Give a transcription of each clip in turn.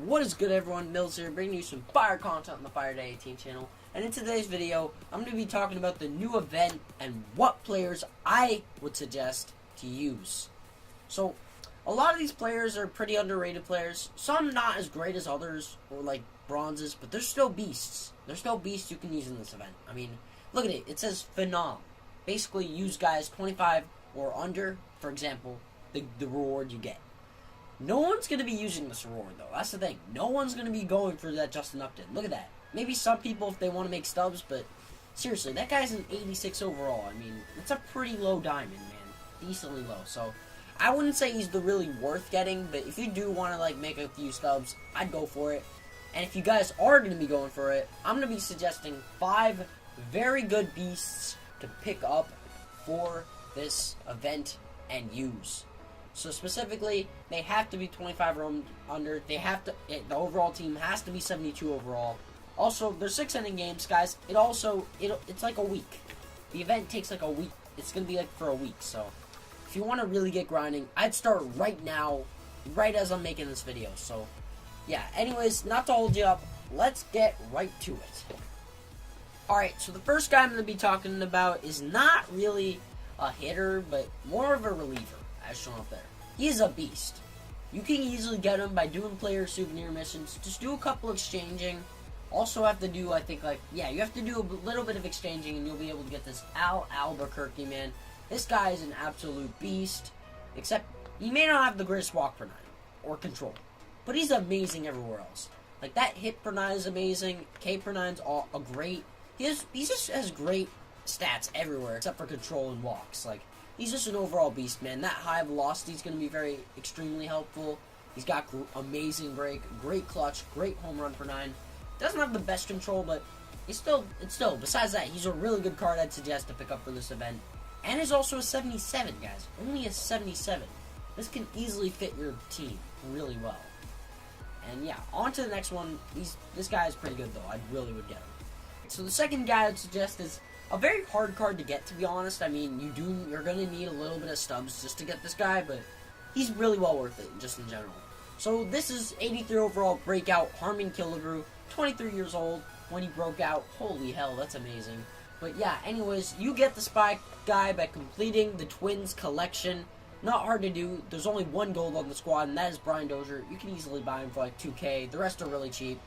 What is good, everyone? Mills here, bringing you some fire content on the Fire Day 18 channel. And in today's video, I'm going to be talking about the new event and what players I would suggest to use. So, a lot of these players are pretty underrated players. Some not as great as others, or like bronzes, but they're still beasts. They're still beasts you can use in this event. I mean, look at it. It says Phenom. Basically, use guys 25 or under, for example, the reward you get. No one's going to be using this reward, though. That's the thing. No one's going to be going for that Justin Upton. Look at that. Maybe some people if they want to make stubs, but seriously, that guy's an 86 overall. I mean, it's a pretty low diamond, man. Decently low. So, I wouldn't say he's the really worth getting, but if you do want to, like, make a few stubs, I'd go for it. And if you guys are going to be going for it, I'm going to be suggesting 5 very good beasts to pick up for this event and use. So specifically, they have to be 25 or under. They have to. The overall team has to be 72 overall. Also, they're 6-inning games, guys. It's like a week. The event takes like a week. It's gonna be like for a week. So, if you want to really get grinding, I'd start right now, right as I'm making this video. So, yeah. Anyways, not to hold you up, let's get right to it. All right. So the first guy I'm gonna be talking about is not really a hitter, but more of a reliever, as shown up there. He is a beast. You can easily get him by doing player souvenir missions. Just do a couple exchanging. Also have to do, you have to do a little bit of exchanging and you'll be able to get this Albuquerque, man. This guy is an absolute beast. Except, he may not have the greatest walk per 9 or control. But he's amazing everywhere else. Like, that hit per 9 is amazing. K per 9's a great. He just has great stats everywhere except for control and walks. Like, he's just an overall beast, man. That high velocity is going to be extremely helpful. He's got amazing break, great clutch, great home run per 9. Doesn't have the best control, but it's still, besides that, he's a really good card I'd suggest to pick up for this event. And is also a 77, guys. Only a 77. This can easily fit your team really well. And yeah, on to the next one. This guy is pretty good, though. I really would get him. So the second guy I'd suggest is a very hard card to get, to be honest. I mean, you're going to need a little bit of stubs just to get this guy, but he's really well worth it, just in general. So this is 83 overall breakout Harmon Killebrew, 23 years old when he broke out. Holy hell, that's amazing. But yeah, anyways, you get the spy guy by completing the Twins collection. Not hard to do. There's only one gold on the squad, and that is Brian Dozier. You can easily buy him for like 2K. The rest are really cheap.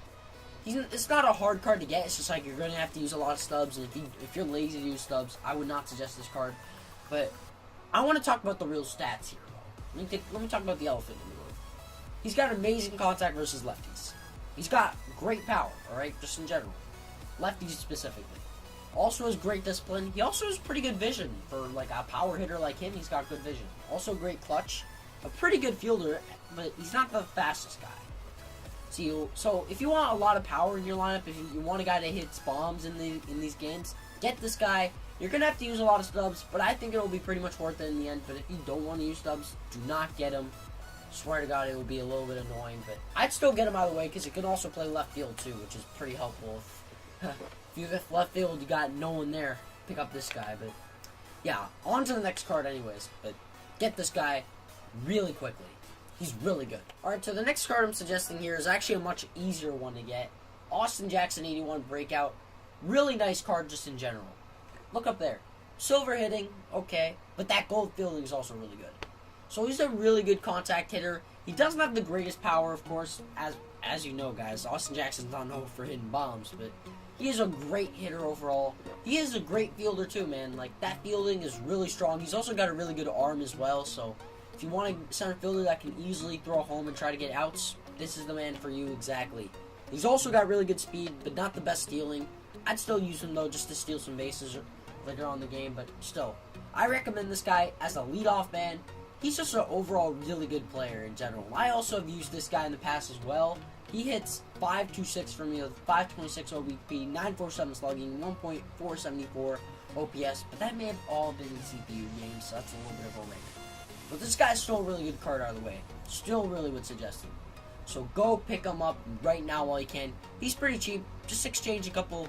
It's not a hard card to get. It's just like you're going to have to use a lot of stubs. And if you're lazy to use stubs, I would not suggest this card. But I want to talk about the real stats here, though. Let me talk about the elephant in the room. He's got amazing contact versus lefties. He's got great power, alright, just in general. Lefties specifically. Also has great discipline. He also has pretty good vision. For like a power hitter like him, he's got good vision. Also great clutch. A pretty good fielder, but he's not the fastest guy. So if you want a lot of power in your lineup, if you want a guy that hits bombs in these games, get this guy. You're going to have to use a lot of stubs, but I think it will be pretty much worth it in the end. But if you don't want to use stubs, do not get him. Swear to God, it will be a little bit annoying, but I'd still get him out of the way because he can also play left field too, which is pretty helpful. If you have left field, you got no one there. Pick up this guy, but yeah, on to the next card anyways. But get this guy really quickly. He's really good. Alright, so the next card I'm suggesting here is actually a much easier one to get. Austin Jackson 81 breakout. Really nice card just in general. Look up there. Silver hitting, okay, but that gold fielding is also really good. So he's a really good contact hitter. He doesn't have the greatest power, of course, as you know, guys. Austin Jackson's not known for hitting bombs, but he is a great hitter overall. He is a great fielder too, man. Like, that fielding is really strong. He's also got a really good arm as well, so if you want a center fielder that can easily throw home and try to get outs, this is the man for you exactly. He's also got really good speed, but not the best stealing. I'd still use him, though, just to steal some bases later on in the game, but still. I recommend this guy as a leadoff man. He's just an overall really good player in general. I also have used this guy in the past as well. He hits 5.26 for me with 5.26 OBP, 9.47 slugging, 1.474 OPS, but that may have all been the CPU games, so that's a little bit of a rate. But this guy's still a really good card out of the way. Still really would suggest him. So go pick him up right now while you can. He's pretty cheap. Just exchange a couple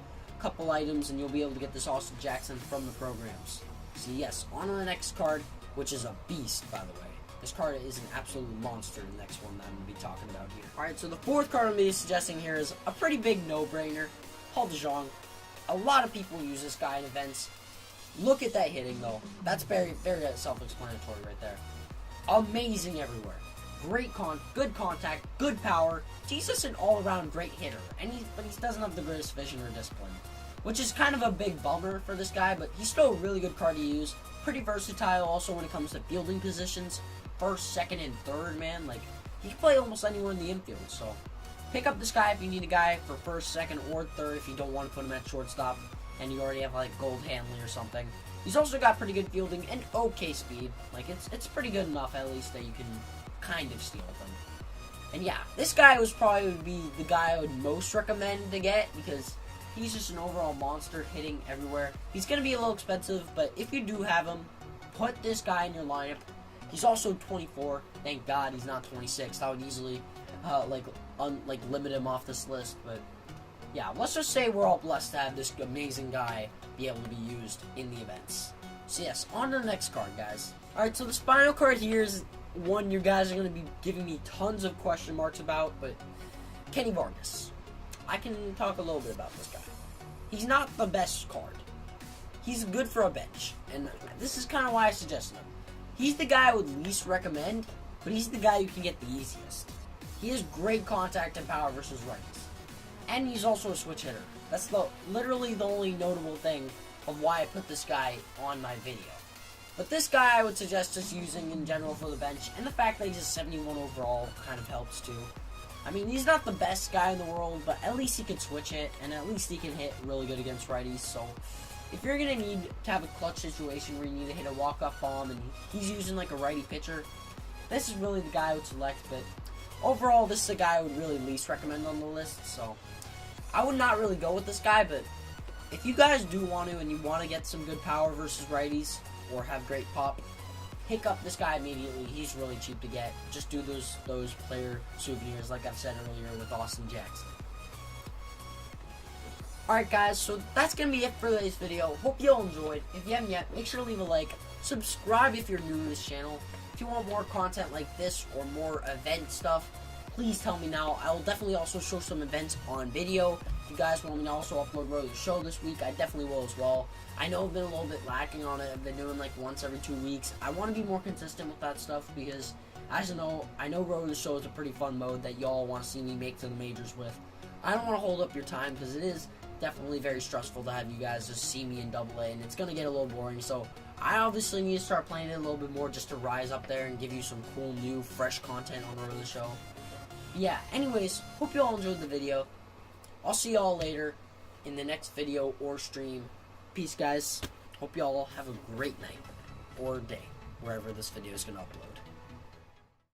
items and you'll be able to get this Austin Jackson from the programs. So yes, on to the next card, which is a beast, by the way. This card is an absolute monster, the next one that I'm going to be talking about here. Alright, so the fourth card I'm going to be suggesting here is a pretty big no-brainer. Hall de Jong. A lot of people use this guy in events. Look at that hitting, though. That's very, very self-explanatory right there. Amazing everywhere. Good contact, good power. He's just an all-around great hitter, but he doesn't have the greatest vision or discipline, which is kind of a big bummer for this guy. But he's still a really good card to use. Pretty versatile, also when it comes to fielding positions, first, second, and third. Man, like he can play almost anywhere in the infield. So pick up this guy if you need a guy for first, second, or third. If you don't want to put him at shortstop, and you already have like Gold Hanley or something. He's also got pretty good fielding and okay speed. Like it's pretty good enough at least that you can kind of steal them. And yeah, this guy would be the guy I would most recommend to get because he's just an overall monster hitting everywhere. He's going to be a little expensive, but if you do have him, put this guy in your lineup. He's also 24. Thank God he's not 26. That would easily limit him off this list. But yeah, let's just say we're all blessed to have this amazing guy be able to be used in the events. So yes, on to the next card, guys. Alright, so the final card here is one you guys are going to be giving me tons of question marks about, but Kenny Vargas. I can talk a little bit about this guy. He's not the best card. He's good for a bench, and this is kind of why I suggested him. He's the guy I would least recommend, but he's the guy you can get the easiest. He has great contact and power versus righties, and he's also a switch hitter. That's literally the only notable thing of why I put this guy on my video. But this guy I would suggest just using in general for the bench, and the fact that he's a 71 overall kind of helps too. I mean, he's not the best guy in the world, but at least he can switch it, and at least he can hit really good against righties. So if you're going to need to have a clutch situation where you need to hit a walk-off bomb and he's using like a righty pitcher, this is really the guy I would select. But overall, this is the guy I would really least recommend on the list. So I would not really go with this guy, but if you guys do want to and you want to get some good power versus righties or have great pop, pick up this guy immediately. He's really cheap to get. Just do those player souvenirs like I've said earlier with Austin Jackson. Alright guys, so that's going to be it for today's video. Hope you all enjoyed. If you haven't yet, make sure to leave a like. Subscribe if you're new to this channel. If you want more content like this or more event stuff, please tell me now. I will definitely also show some events on video. If you guys want me to also upload Road to the Show this week, I definitely will as well. I know I've been a little bit lacking on it. I've been doing like once every 2 weeks. I want to be more consistent with that stuff because, as you know, I know Road to the Show is a pretty fun mode that y'all want to see me make to the majors with. I don't want to hold up your time because it is definitely very stressful to have you guys just see me in AA, and it's going to get a little boring. So I obviously need to start playing it a little bit more just to rise up there and give you some cool, new, fresh content on Road to the Show. Yeah, anyways, hope you all enjoyed the video. I'll see y'all later in the next video or stream. Peace, guys. Hope y'all have a great night or day, wherever this video is going to upload.